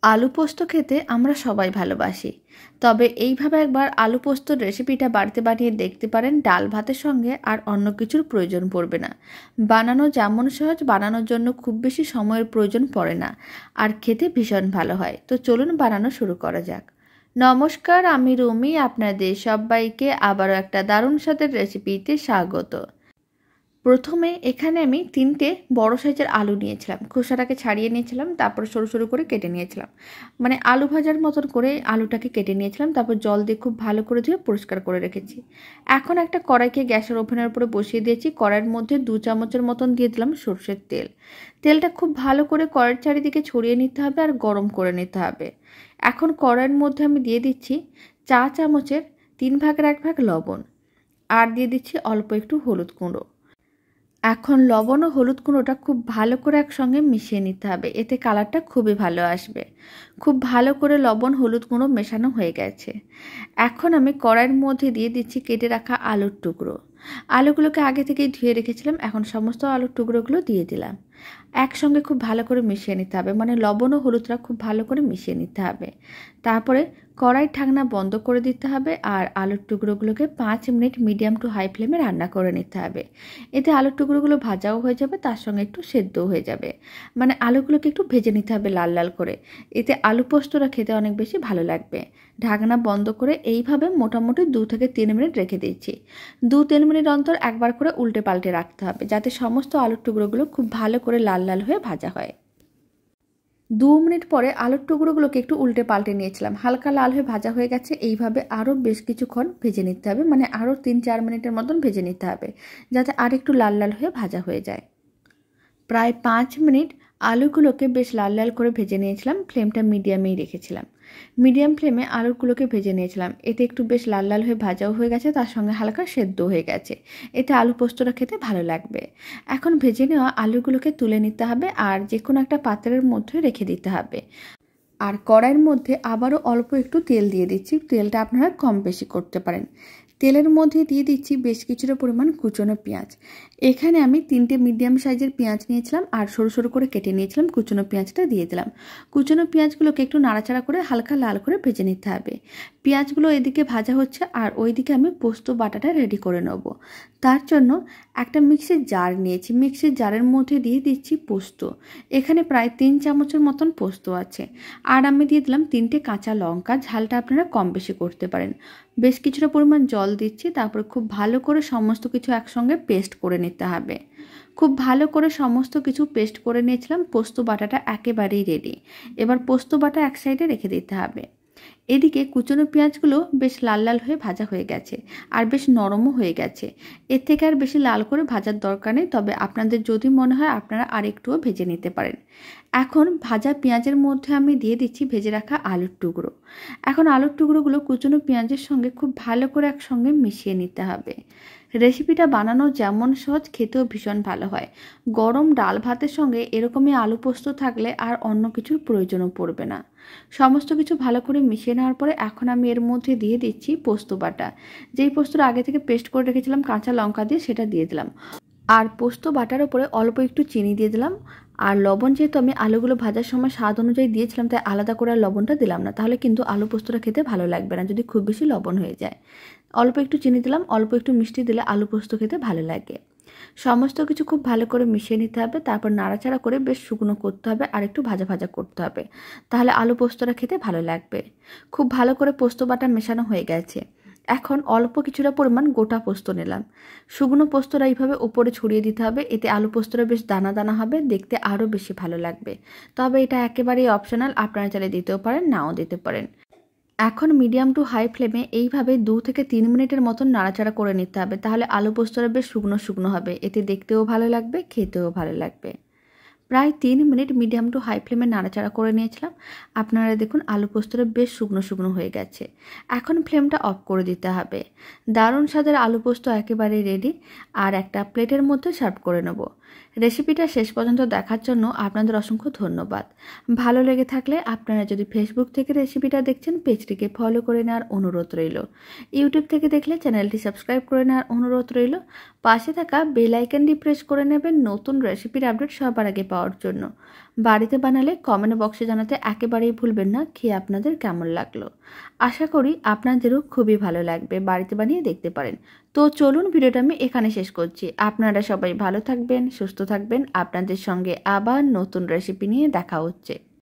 আলু পোস্ত খেতে আমরা সবাই ভালোবাসি। তবে এইভাবে একবার আলু পোস্তর রেসিপিটা বাড়িতে বানিয়ে দেখতে পারেন। ডাল ভাতের সঙ্গে আর অন্য কিছুর প্রয়োজন পড়বে না। বানানো যেমন সহজ, বানানোর জন্য খুব বেশি সময়ের প্রয়োজন পড়ে না, আর খেতে ভীষণ ভালো হয়। তো চলুন বানানো শুরু করা যাক। নমস্কার, আমি রুমি। আপনাদের সবাইকে আবারও একটা দারুণ স্বাদের রেসিপিতে স্বাগত। প্রথমে এখানে আমি 3টে বড় সাইজের আলু নিয়েছিলাম। খোসাটাকে ছাড়িয়ে নিয়েছিলাম, তারপর সরু সরু করে কেটে নিয়েছিলাম। মানে আলু ভাজার মতন করে আলুটাকে কেটে নিয়েছিলাম। তারপর জল দিয়ে খুব ভালো করে ধুয়ে পরিষ্কার করে রেখেছি। এখন একটা কড়াইকে গ্যাসের ওভেনের উপরে বসিয়ে দিয়েছি। কড়াইয়ের মধ্যে 2 চামচের মতন দিয়ে দিলাম সর্ষের তেল। তেলটা খুব ভালো করে কড়াইয়ের চারিদিকে ছড়িয়ে নিতে হবে আর গরম করে নিতে হবে। এখন কড়াইয়ের মধ্যে আমি দিয়ে দিচ্ছি চা চামচের 3 ভাগের 1 ভাগ লবণ, আর দিয়ে দিচ্ছি অল্প একটু হলুদ গুঁড়ো। এখন লবণ ও হলুদ গুঁড়োটা খুব ভালো করে একসঙ্গে মিশিয়ে নিতে হবে, এতে কালারটা খুবই ভালো আসবে। খুব ভালো করে লবণ হলুদ গুঁড়ো মেশানো হয়ে গেছে। এখন আমি কড়াইয়ের মধ্যে দিয়ে দিচ্ছি কেটে রাখা আলুর টুকরো। আলুগুলোকে আগে থেকেই ধুয়ে রেখেছিলাম, এখন সমস্ত আলুর টুকরোগুলো দিয়ে দিলাম। একসঙ্গে খুব ভালো করে মিশিয়ে নিতে হবে, মানে লবণ ও হলুদটা খুব ভালো করে মিশিয়ে নিতে হবে। তারপরে কড়াইয়ের ঢাকনা বন্ধ করে দিতে হবে, আর আলুর টুকরোগুলোকে 5 মিনিট মিডিয়াম টু হাই ফ্লেমে রান্না করে নিতে হবে। এতে আলুর টুকরোগুলো ভাজাও হয়ে যাবে, তার সঙ্গে একটু সেদ্ধও হয়ে যাবে। মানে আলুগুলোকে একটু ভেজে নিতে হবে লাল লাল করে, এতে আলু পোস্তটা খেতে অনেক বেশি ভালো লাগবে। ঢাকনা বন্ধ করে এইভাবে মোটামুটি 2 থেকে 3 মিনিট রেখে দিচ্ছি। 2-3 মিনিট অন্তর একবার করে উল্টে পাল্টে রাখতে হবে, যাতে সমস্ত আলুর টুকরোগুলো খুব ভালো করে লাল লাল হয়ে ভাজা হয়। 2 মিনিট পরে আলুর টুকরোগুলোকে একটু উল্টে পাল্টে নিয়েছিলাম, হালকা লাল হয়ে ভাজা হয়ে গেছে। এইভাবে আরও বেশ কিছুক্ষণ ভেজে নিতে হবে, মানে আরও 3-4 মিনিটের মতন ভেজে নিতে হবে, যাতে আর একটু লাল লাল হয়ে ভাজা হয়ে যায়। প্রায় 5 মিনিট আলুগুলোকে বেশ লাল লাল করে ভেজে নিয়েছিলাম। ফ্লেমটা মিডিয়ামেই রেখেছিলাম। মিডিয়াম ফ্লেমে আলুগুলোকে ভেজে নিয়েছিলাম। এতে একটু বেশ লাল লাল হয়ে ভাজাও হয়ে গেছে, তার সঙ্গে হালকা সেদ্ধ হয়ে গেছে। এতে আলু পোস্তটা খেতে ভালো লাগবে। এখন ভেজে নেওয়া আলুগুলোকে তুলে নিতে হবে, আর যে কোনো একটা পাত্রের মধ্যে রেখে দিতে হবে। আর কড়াইয়ের মধ্যে আবারও অল্প একটু তেল দিয়ে দিচ্ছি। তেলটা আপনারা কম বেশি করতে পারেন। তেলের মধ্যে দিয়ে দিচ্ছি বেশ কিছুটা পরিমাণ কুচনো পেঁয়াজ। এখানে আমি 3টে মিডিয়াম সাইজের পেঁয়াজ নিয়েছিলাম, আর সরু সরু করে কেটে নিয়েছিলাম। কুচনো পেঁয়াজটা দিয়ে দিলাম। কুচনো পেঁয়াজগুলোকে একটু নাড়াচাড়া করে হালকা লাল করে ভেজে নিতে হবে। পেঁয়াজগুলো এদিকে ভাজা হচ্ছে, আর ওইদিকে আমি পোস্ত বাটাটা রেডি করে নেব। তার জন্য একটা মিক্সির জার নিয়েছি। মিক্সির জারের মধ্যে দিয়ে দিচ্ছি পোস্ত। এখানে প্রায় 3 চামচের মতন পোস্ত আছে। আর আমি দিয়ে দিলাম 3টে কাঁচা লঙ্কা। ঝালটা আপনারা কম বেশি করতে পারেন। বেশ কিছুটা পরিমাণ জল দিচ্ছি। তারপরে খুব ভালো করে সমস্ত কিছু একসঙ্গে পেস্ট করে নিতে হবে। খুব ভালো করে সমস্ত কিছু পেস্ট করে নিয়েছিলাম। পোস্ত বাটাটা একেবারেই রেডি। এবার পোস্ত বাটা এক সাইডে রেখে দিতে হবে। এদিকে কুচনো পেঁয়াজগুলো বেশ লাল লাল হয়ে ভাজা হয়ে গেছে, আর বেশ নরমও হয়ে গেছে। এর থেকে আর বেশি লাল করে ভাজার দরকার নেই, তবে আপনাদের যদি মনে হয় আপনারা আরেকটুও ভেজে নিতে পারেন। এখন ভাজা পেঁয়াজের মধ্যে আমি দিয়ে দিচ্ছি ভেজে রাখা আলুর টুকরো। এখন আলুর টুকরোগুলো কুচনো পেঁয়াজের সঙ্গে খুব ভালো করে একসঙ্গে মিশিয়ে নিতে হবে। রেসিপিটা বানানো যেমন সহজ, খেতেও ভীষণ ভালো হয়। গরম ডাল ভাতের সঙ্গে এরকমই আলু পোস্ত থাকলে আর অন্য কিছুর প্রয়োজনও পড়বে না। সমস্ত কিছু ভালো করে মিশিয়ে নেওয়ার পরে এখন আমি এর মধ্যে দিয়ে দিচ্ছি পোস্ত বাটা। যেই পোস্তটা আগে থেকে পেস্ট করে রেখেছিলাম কাঁচা লঙ্কা দিয়ে, সেটা দিয়ে দিলাম। আর পোস্ত বাটার উপরে অল্প একটু চিনি দিয়ে দিলাম। আর লবণ যেহেতু আমি আলুগুলো ভাজার সময় স্বাদ অনুযায়ী দিয়েছিলাম, তাই আলাদা করে আর লবণটা দিলাম না। তাহলে কিন্তু আলু পোস্তটা খেতে ভালো লাগবে না যদি খুব বেশি লবণ হয়ে যায়। অল্প একটু চিনি দিলাম, অল্প একটু মিষ্টি দিলে আলু পোস্ত খেতে ভালো লাগে। সমস্ত কিছু খুব ভালো করে মিশিয়ে নিতে হবে। তারপর নাড়াচাড়া করে বেশ শুকনো করতে হবে, আর একটু ভাজা ভাজা করতে হবে। তাহলে আলু পোস্তটা খেতে ভালো লাগবে। খুব ভালো করে পোস্ত বাটা মেশানো হয়ে গেছে। এখন অল্প কিছুটা পরিমাণ গোটা পোস্ত নিলাম। শুকনো পোস্তটা এইভাবে উপরে ছড়িয়ে দিতে হবে, এতে আলু পোস্তটা বেশ দানা দানা হবে, দেখতে আরও বেশি ভালো লাগবে। তবে এটা একেবারেই অপশনাল, আপনারা চাইলে দিতেও পারেন, নাও দিতে পারেন। এখন মিডিয়াম টু হাই ফ্লেমে এইভাবে 2 থেকে 3 মিনিটের মতন নাড়াচাড়া করে নিতে হবে। তাহলে আলু পোস্তটা বেশ শুকনো শুকনো হবে, এতে দেখতেও ভালো লাগবে, খেতেও ভালো লাগবে। প্রায় 3 মিনিট মিডিয়াম টু হাই ফ্লেমে নাড়াচাড়া করে নিয়েছিলাম। আপনারা দেখুন আলু পোস্তটা বেশ শুকনো শুকনো হয়ে গেছে। এখন ফ্লেমটা অফ করে দিতে হবে। দারুণ স্বাদের আলু পোস্ত একেবারে রেডি। আর একটা প্লেটের মধ্যে সার্ভ করে নেব। রেসিপিটা শেষ পর্যন্ত দেখার জন্য আপনাদের অসংখ্য ধন্যবাদ। ভালো লেগে থাকলে আপনারা যদি ফেসবুক থেকে রেসিপিটা দেখছেন, পেজটিকে ফলো করে নেওয়ার অনুরোধ রইল। ইউটিউব থেকে দেখলে চ্যানেলটি সাবস্ক্রাইব করে নেওয়ার অনুরোধ রইল। পাশে থাকা বেল আইকনটি প্রেস করে নেবেন নতুন রেসিপির আপডেট সবার আগে পাওয়ার জন্য। বাড়িতে বানালে কমেন্ট বক্সে জানাতে একেবারেই ভুলবেন না খেয়ে আপনাদের কেমন লাগলো। আশা করি আপনাদেরও খুবই ভালো লাগবে, বাড়িতে বানিয়ে দেখতে পারেন। তো চলুন, ভিডিওটা আমি এখানে শেষ করছি। আপনারা সবাই ভালো থাকবেন, সুস্থ থাকবেন। আপনাদের সঙ্গে আবার নতুন রেসিপি নিয়ে দেখা হচ্ছে।